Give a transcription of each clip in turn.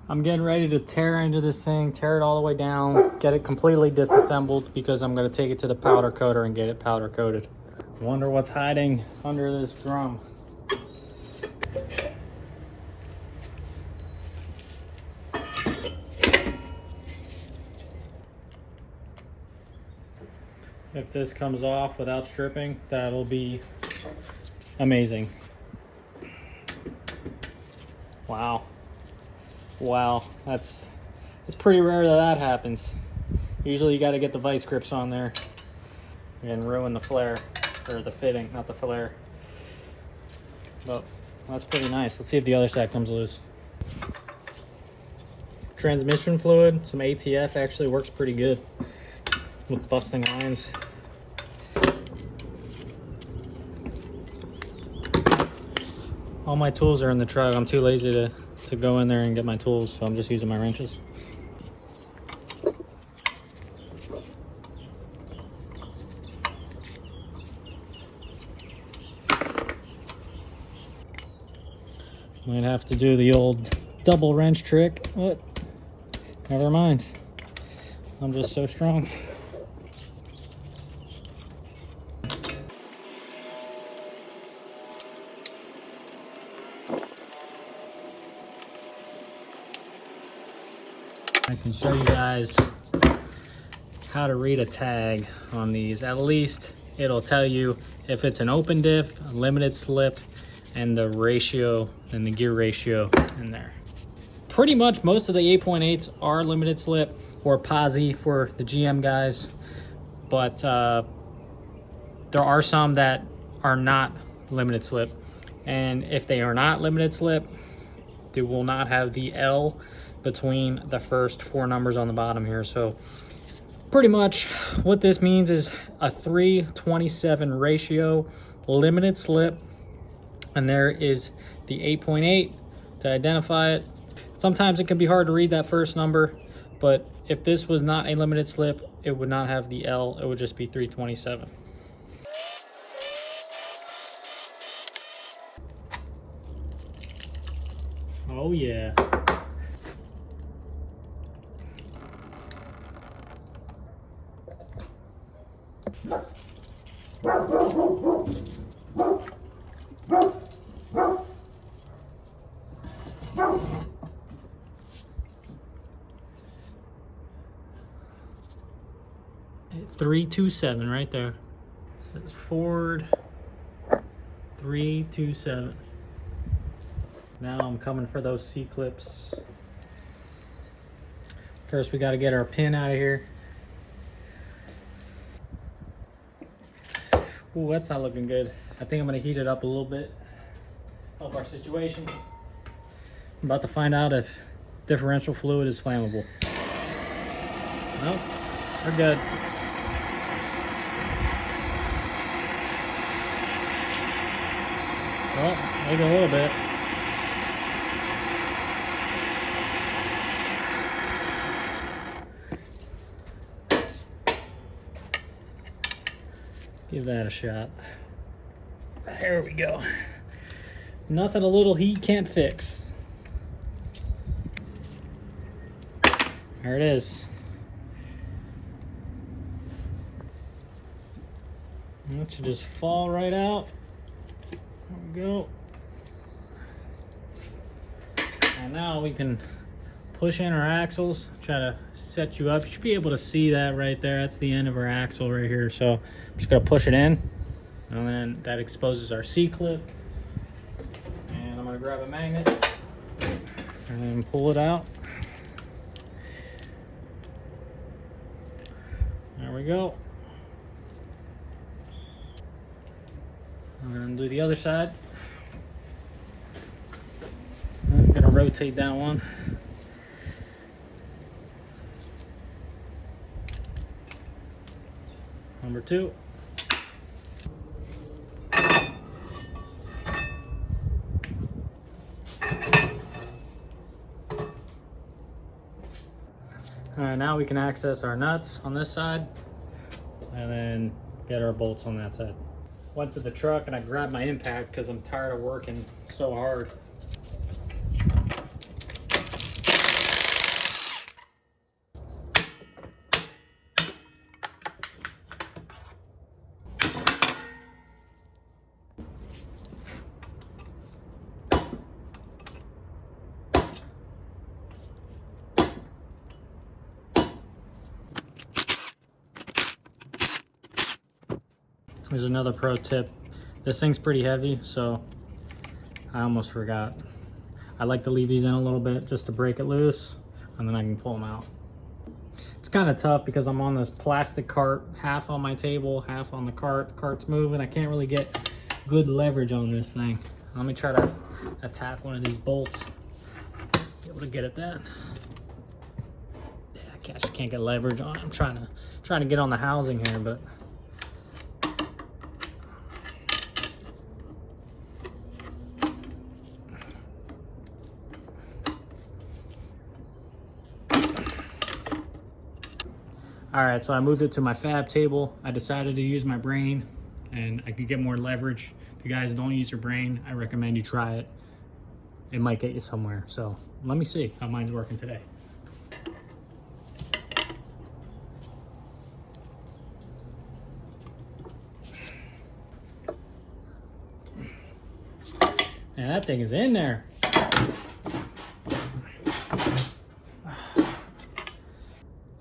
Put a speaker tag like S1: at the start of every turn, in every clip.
S1: I'm getting ready to tear into this thing, tear it all the way down, get it completely disassembled because I'm going to take it to the powder coater and get it powder coated. Wonder what's hiding under this drum. If this comes off without stripping, that'll be amazing. Wow. Wow, it's pretty rare that happens. Usually you got to get the vice grips on there and ruin the flare, or the fitting, not the flare. But that's pretty nice. Let's see if the other side comes loose. Transmission fluid, some ATF actually works pretty good with busting lines. All my tools are in the truck. I'm too lazy to go in there and get my tools, so I'm just using my wrenches. Might have to do the old double wrench trick, but never mind. I'm just so strong. I can show you guys how to read a tag on these. At least it'll tell you if it's an open diff, a limited slip, and the ratio and the gear ratio in there. Pretty much most of the 8.8s are limited slip or posi for the GM guys, but there are some that are not limited slip. And if they are not limited slip, they will not have the L between the first four numbers on the bottom here. So pretty much what this means is a 3:27 ratio, limited slip, and there is the 8.8 to identify it. Sometimes it can be hard to read that first number, but if this was not a limited slip, it would not have the L, it would just be 327. Oh yeah. .327 right there. It says Ford 327. Now I'm coming for those C-clips. First we got to get our pin out of here. Ooh, that's not looking good. I think I'm going to heat it up a little bit. Help our situation. I'm about to find out if differential fluid is flammable. Nope, we're good. Well, maybe a little bit. Give that a shot. There we go. Nothing a little heat can't fix. There it is. That should just fall right out. There we go. And now we can push in our axles, try to set you up. You should be able to see that right there. That's the end of our axle right here. So I'm just gonna push it in, and then that exposes our C-clip. And I'm gonna grab a magnet and then pull it out. There we go. And do the other side. I'm gonna rotate that one. Number two. All right, now we can access our nuts on this side and then get our bolts on that side. Went to the truck and I grabbed my impact because I'm tired of working so hard. There's another pro tip. This thing's pretty heavy, so I almost forgot. I like to leave these in a little bit just to break it loose, and then I can pull them out. It's kind of tough because I'm on this plastic cart, half on my table, half on the cart. The cart's moving. I can't really get good leverage on this thing. Let me try to attack one of these bolts. Be able to get at that. Yeah, I just can't get leverage on it. I'm trying to get on the housing here, but all right, so I moved it to my fab table. I decided to use my brain and I could get more leverage. If you guys don't use your brain, I recommend you try it. It might get you somewhere. So let me see how mine's working today. Man, that thing is in there.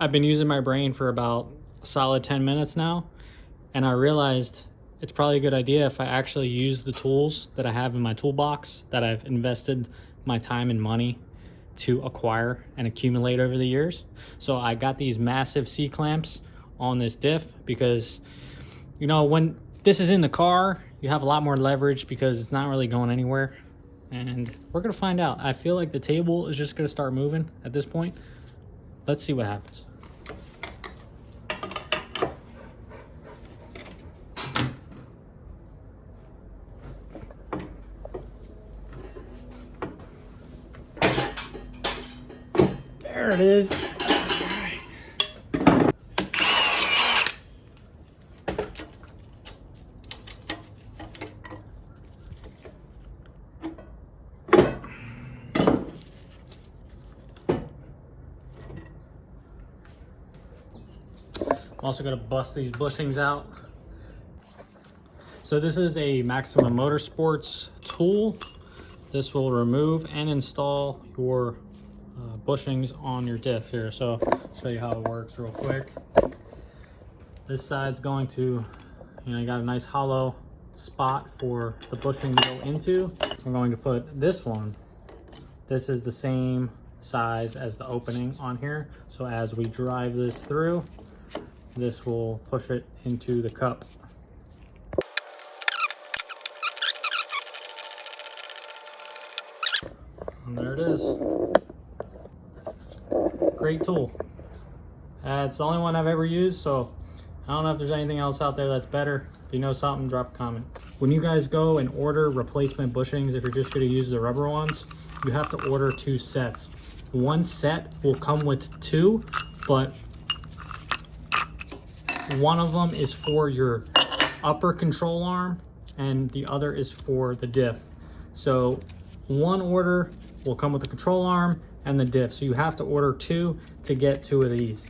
S1: I've been using my brain for about a solid 10 minutes now, and I realized it's probably a good idea if I actually use the tools that I have in my toolbox that I've invested my time and money to acquire and accumulate over the years. So I got these massive C-clamps on this diff because, you know, when this is in the car, you have a lot more leverage because it's not really going anywhere. And we're gonna find out. I feel like the table is just gonna start moving at this point. Let's see what happens. There it is. I'm also going to bust these bushings out. So this is a Maximum Motorsports tool. This will remove and install your bushings on your diff here. So I'll show you how it works real quick. This side's going to, you got a nice hollow spot for the bushing to go into. I'm going to put this one. This is the same size as the opening on here. So as we drive this through, this will push it into the cup. And there it is. Great tool. It's the only one I've ever used, so I don't know if there's anything else out there that's better. If you know something, drop a comment. When you guys go and order replacement bushings, if you're just going to use the rubber ones, you have to order 2 sets. One set will come with 2, but one of them is for your upper control arm and the other is for the diff. So one order will come with the control arm and the diff. So you have to order 2 to get 2 of these.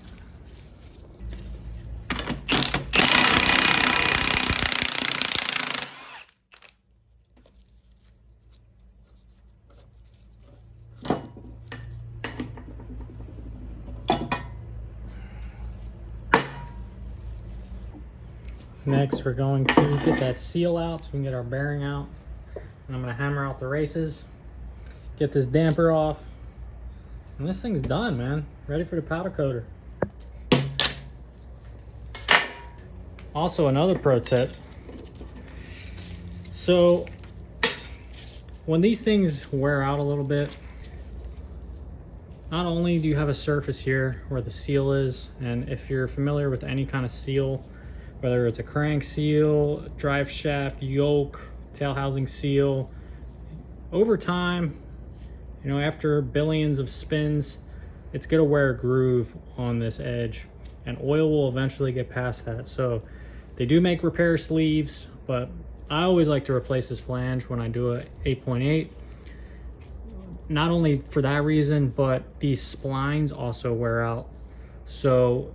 S1: Next, we're going to get that seal out so we can get our bearing out. And I'm going to hammer out the races, get this damper off, and this thing's done, man. Ready for the powder coater. Also, another pro tip. So, when these things wear out a little bit, not only do you have a surface here where the seal is, and if you're familiar with any kind of seal, whether it's a crank seal, drive shaft, yoke, tail housing seal, over time, after billions of spins, it's gonna wear a groove on this edge, and oil will eventually get past that. So they do make repair sleeves, but I always like to replace this flange when I do a 8.8. Not only for that reason, but these splines also wear out. So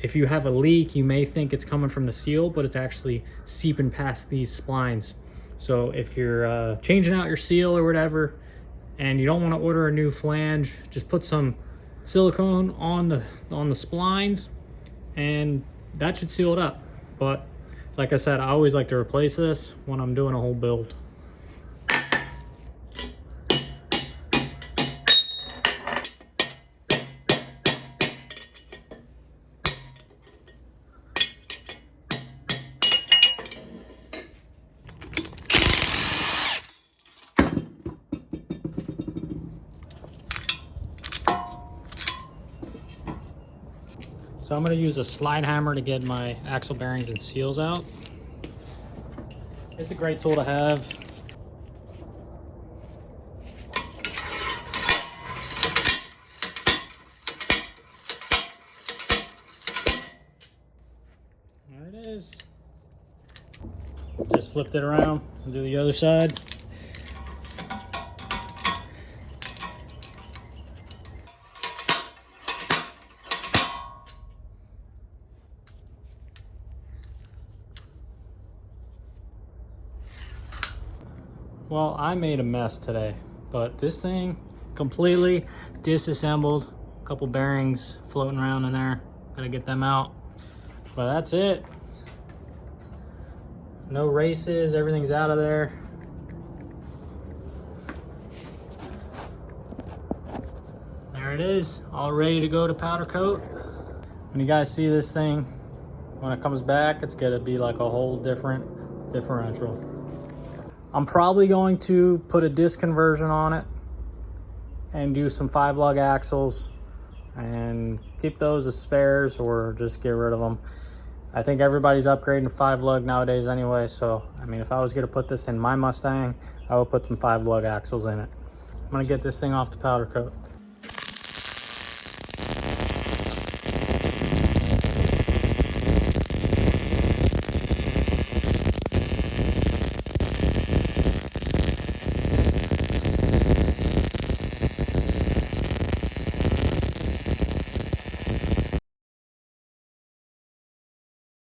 S1: if you have a leak, you may think it's coming from the seal, but it's actually seeping past these splines. So if you're changing out your seal or whatever, and you don't want to order a new flange, just put some silicone on the splines, and that should seal it up. But Like I said, I always like to replace this when I'm doing a whole build. So I'm going to use a slide hammer to get my axle bearings and seals out. It's a great tool to have. There it is. Just flipped it around and do the other side. Well, I made a mess today, but this thing completely disassembled. A couple bearings floating around in there. Gotta get them out. But that's it. No races, everything's out of there. There it is, all ready to go to powder coat. When you guys see this thing, when it comes back, it's gonna be like a whole different differential. I'm probably going to put a disc conversion on it and do some 5-lug axles and keep those as spares or just get rid of them. I think everybody's upgrading to 5-lug nowadays anyway, so I mean, if I was gonna put this in my Mustang, I would put some 5-lug axles in it. I'm gonna get this thing off the powder coat.